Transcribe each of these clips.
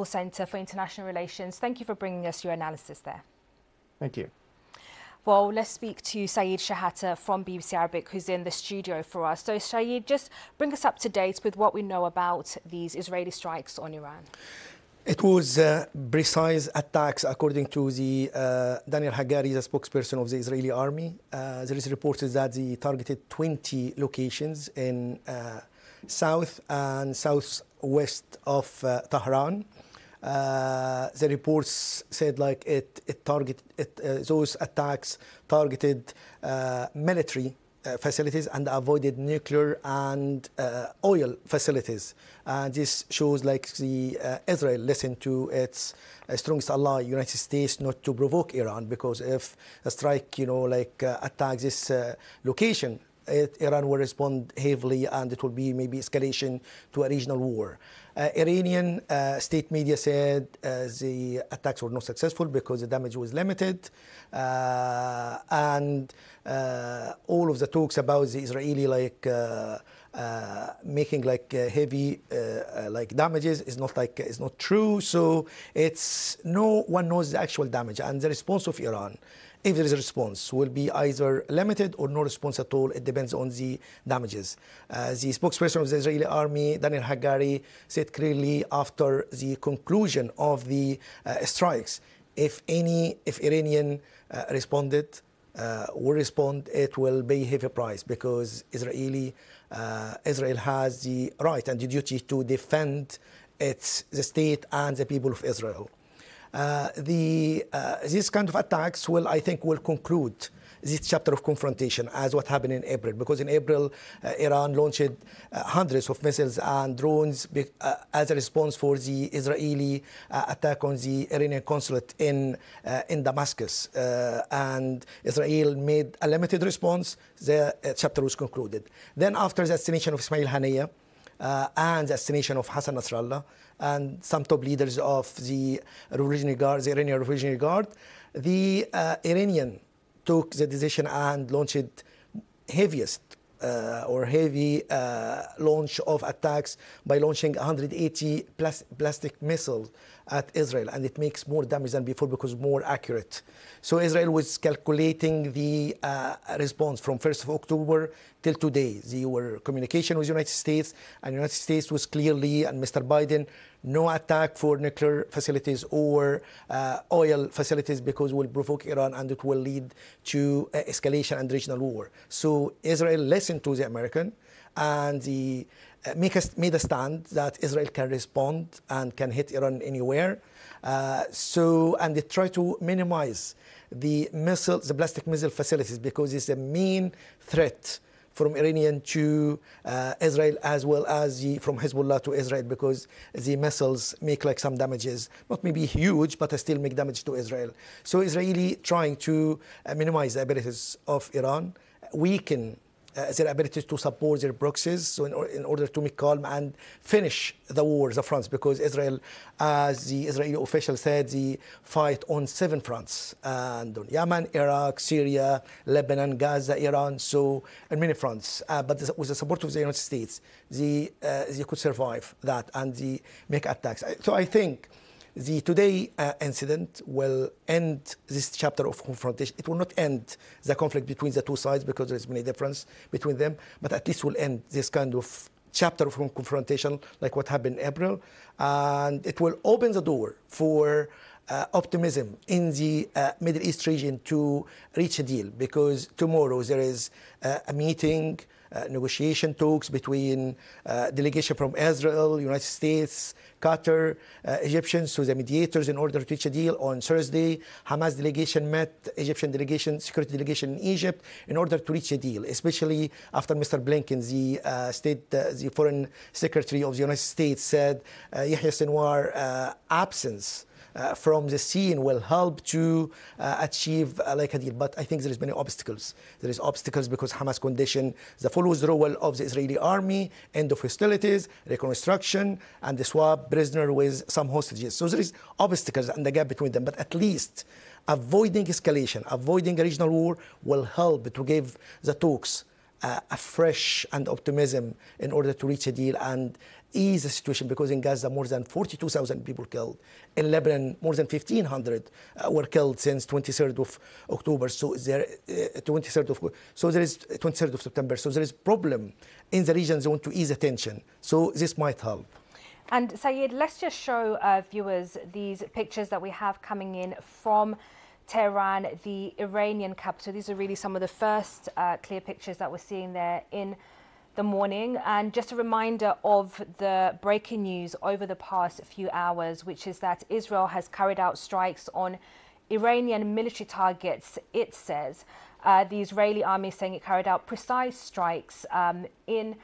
Centre for International Relations. Thank you for bringing us your analysis there. Thank you. Well, let's speak to Saeed Shehata from BBC Arabic, who's in the studio for us. So, Saeed, just bring us up to date with what we know about these Israeli strikes on Iran. It was precise attacks, according to the Daniel Haggari, the spokesperson of the Israeli army. There is reported that they targeted 20 locations in south and southwest of Tehran. The reports said like those attacks targeted military facilities and avoided nuclear and oil facilities. And this shows like Israel listened to its strongest ally, United States, not to provoke Iran, because if a strike, attacks this location, Iran will respond heavily, and it will be maybe escalation to a regional war. Iranian state media said the attacks were not successful because the damage was limited, and all of the talks about the Israeli making heavy damages is not true. So no one knows the actual damage, and the response of Iran, if there is a response, will be either limited or no response at all. It depends on the damages. The spokesperson of the Israeli army, Daniel Haggari, said clearly after the conclusion of the strikes, if Iranian will respond, it will pay a heavy price, because Israel has the right and the duty to defend the state and the people of Israel. These kind of attacks I think will conclude this chapter of confrontation, as what happened in April, because in April Iran launched hundreds of missiles and drones as a response for the Israeli attack on the Iranian consulate in Damascus, and Israel made a limited response. The chapter was concluded. Then after the assassination of Ismail Haniyeh and the assassination of Hassan Nasrallah and some top leaders of the Iranian Revolutionary Guard, the Iranian took the decision and launched heavy launch of attacks by launching 180 plastic missiles at Israel, and it makes more damage than before because more accurate. So Israel was calculating the response from 1st of October till today. They were communication with the United States, and the United States was clearly, and Mr. Biden, no attack for nuclear facilities or oil facilities, because it will provoke Iran and it will lead to escalation and regional war. So Israel listened to the American, and made a stand that Israel can respond and can hit Iran anywhere. And they try to minimize the plastic missile facilities, because it's the main threat from Iranian to Israel, as well as from Hezbollah to Israel, because the missiles make some damages, not maybe huge, but still make damage to Israel. So Israeli trying to minimize the abilities of Iran, weaken their ability to support their proxies, so in order to make calm and finish the war, the fronts, because Israel, as the Israeli official said, they fight on 7 fronts, and on Yemen, Iraq, Syria, Lebanon, Gaza, Iran, so on many fronts. But with the support of the United States, they could survive that, and they make attacks. So I think the today incident will end this chapter of confrontation. It will not end the conflict between the two sides, because there is many difference between them, but at least will end this kind of chapter of confrontation like what happened in April. And it will open the door for optimism in the Middle East region to reach a deal, because tomorrow there is a meeting, negotiation talks between delegation from Israel, United States, Qatar, Egyptians, so the mediators, in order to reach a deal. On Thursday, Hamas delegation met Egyptian delegation, security delegation in Egypt, in order to reach a deal, especially after Mr. Blinken, the foreign secretary of the United States, said Yahya Sinwar absence from the scene will help to achieve a deal. But I think there is many obstacles. There is obstacles because Hamas conditioned the full withdrawal of the Israeli army, end of hostilities, reconstruction, and the swap prisoner with some hostages. So there is obstacles and the gap between them. But at least avoiding escalation, avoiding a regional war will help to give the talks a fresh and optimism in order to reach a deal and ease the situation, because in Gaza more than 42,000 people killed. In Lebanon, more than 1,500 were killed since 23rd of October. So there, 23rd of so there is 23rd of September. So there is problem in the region. They want to ease the tension. So this might help. And Sayed, let's just show viewers these pictures that we have coming in from Tehran, the Iranian capital. These are really some of the first clear pictures that we're seeing there in the morning. And just a reminder of the breaking news over the past few hours, which is that Israel has carried out strikes on Iranian military targets, it says. The Israeli army is saying it carried out precise strikes in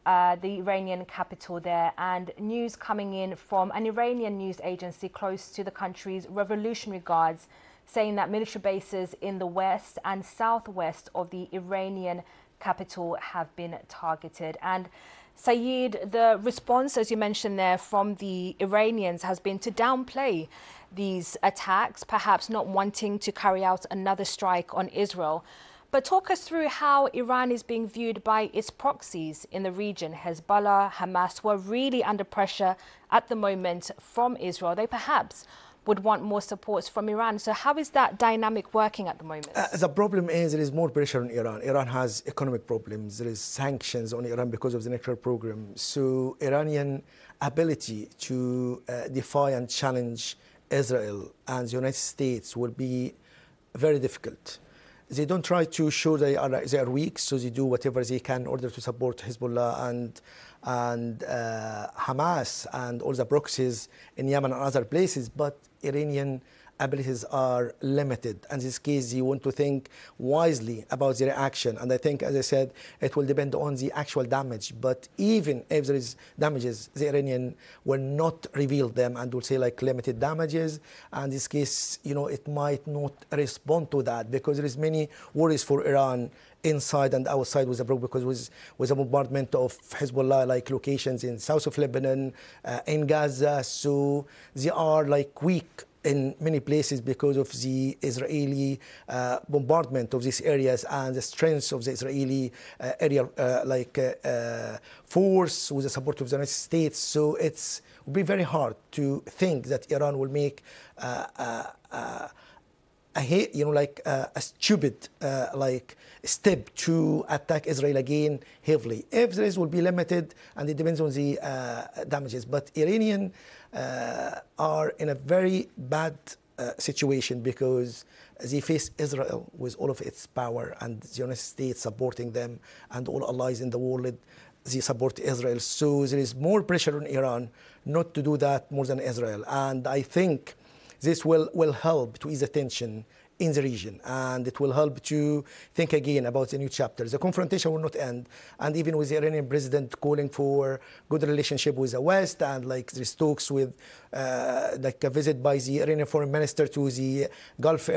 the Iranian capital there, and news coming in from an Iranian news agency close to the country's Revolutionary Guards saying that military bases in the west and southwest of the Iranian capital have been targeted. And Sayed, the response, as you mentioned there, from the Iranians has been to downplay these attacks, perhaps not wanting to carry out another strike on Israel. But talk us through how Iran is being viewed by its proxies in the region. Hezbollah, Hamas, who are really under pressure at the moment from Israel. They perhaps would want more supports from Iran. So how is that dynamic working at the moment? The problem is there is more pressure on Iran. Iran has economic problems. There is sanctions on Iran because of the nuclear program. So Iranian ability to defy and challenge Israel and the United States will be very difficult. They don't try to show they are weak, so they do whatever they can in order to support Hezbollah and Hamas and all the proxies in Yemen and other places. But Iranian abilities are limited. And in this case, you want to think wisely about the reaction. And I think, as I said, it will depend on the actual damage. But even if there is damages, the Iranian will not reveal them and will say like limited damages. And in this case, it might not respond to that, because there is many worries for Iran inside and outside with the probe, because with the bombardment of Hezbollah like locations in south of Lebanon, in Gaza. So they are like weak in many places because of the Israeli bombardment of these areas and the strength of the Israeli area force with the support of the United States. So it will be very hard to think that Iran will make a stupid step to attack Israel again heavily. If there will be limited, and it depends on the damages. But Iranian are in a very bad situation, because they face Israel with all of its power and the United States supporting them and all allies in the world. They support Israel. So there is more pressure on Iran not to do that more than Israel. And I think this will help to ease the tension in the region, and it will help to think again about the new chapter. The confrontation will not end, and even with the Iranian president calling for good relationship with the West, and there's talks with a visit by the Iranian foreign minister to the Gulf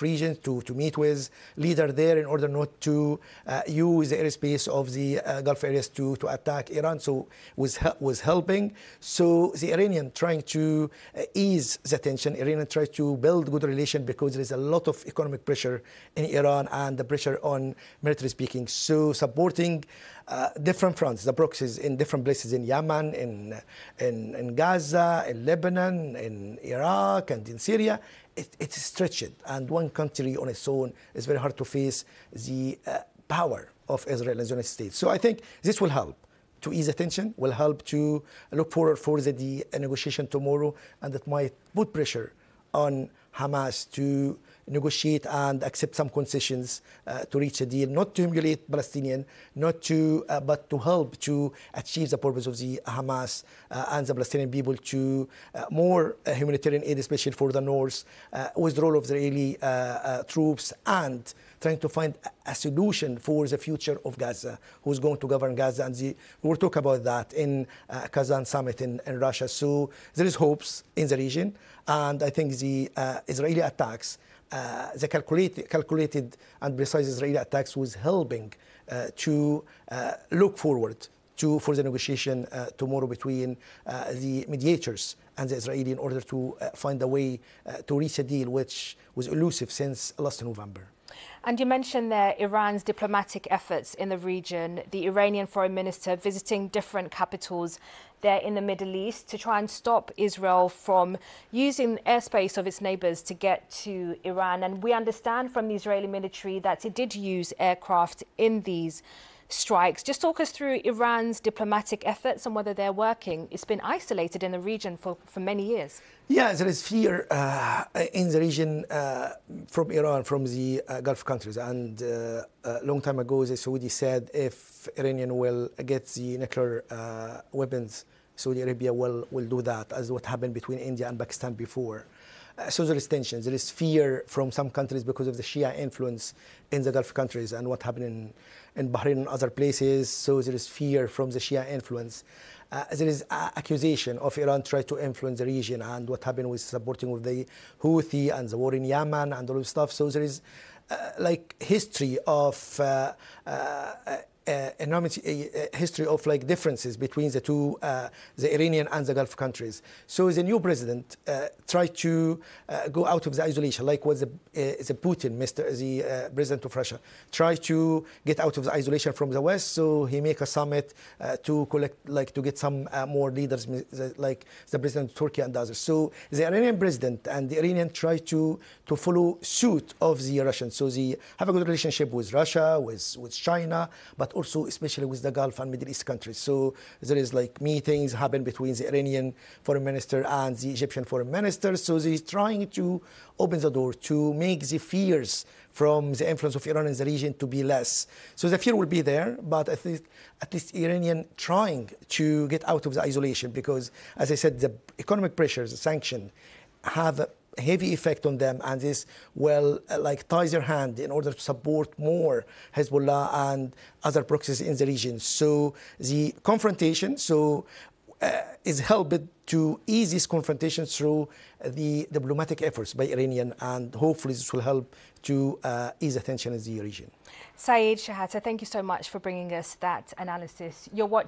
region to meet with leader there in order not to use the airspace of the Gulf areas to attack Iran. So was helping. So the Iranian trying to ease the tension. Iranian try to build good relation, because there is a lot of economic pressure in Iran and the pressure on military speaking. So supporting different fronts, the proxies in different places in Yemen, in Gaza, in Lebanon, in Iraq, and in Syria, it's stretched. And one country on its own is very hard to face the power of Israel and the United States. So I think this will help to ease the tension, will help to look forward for the negotiation tomorrow, and it might put pressure on Hamas to negotiate and accept some concessions to reach a deal, not to humiliate Palestinian, but to help to achieve the purpose of the Hamas and the Palestinian people, to more humanitarian aid, especially for the north, withdrawal of Israeli troops, and trying to find a solution for the future of Gaza, who's going to govern Gaza. And we will talk about that in Kazan summit in Russia. So there is hopes in the region. And I think the Israeli attacks, the calculated and precise Israeli attacks, was helping to look forward for the negotiation tomorrow between the mediators and the Israeli, in order to find a way to reach a deal which was elusive since last November. And you mentioned there Iran's diplomatic efforts in the region, the Iranian foreign minister visiting different capitals there in the Middle East to try and stop Israel from using the airspace of its neighbors to get to Iran. And we understand from the Israeli military that it did use aircraft in these strikes. Just talk us through Iran's diplomatic efforts and whether they're working. It's been isolated in the region for many years. Yeah, there is fear in the region from Iran, from the Gulf countries. And a long time ago, the Saudi said if Iranian will get the nuclear weapons, Saudi Arabia will do that, as what happened between India and Pakistan before. So there is tension. There is fear from some countries because of the Shia influence in the Gulf countries and what happened in Bahrain and other places. So there is fear from the Shia influence. There is accusation of Iran trying to influence the region and what happened with supporting with the Houthi and the war in Yemen and all this stuff. So there is like history of enormous history of like differences between the two, the Iranian and the Gulf countries. So the new president tried to go out of the isolation, like what the Putin, the president of Russia, tried to get out of the isolation from the West. So he make a summit to collect, like to get some more leaders, like the president of Turkey and others. So the Iranian president and the Iranian try to follow suit of the Russians. So they have a good relationship with Russia, with China, but also especially with the Gulf and Middle East countries. So there is like meetings happen between the Iranian foreign minister and the Egyptian foreign minister. So they're trying to open the door to make the fears from the influence of Iran in the region to be less. So the fear will be there, but at least Iranian trying to get out of the isolation because, as I said, the economic pressures, the sanctions have a heavy effect on them, and this will like ties their hand in order to support more Hezbollah and other proxies in the region. So the confrontation is helped to ease this confrontation through the diplomatic efforts by Iranian, and hopefully this will help to ease the tension in the region. Saeed Shehata, thank you so much for bringing us that analysis. You're watching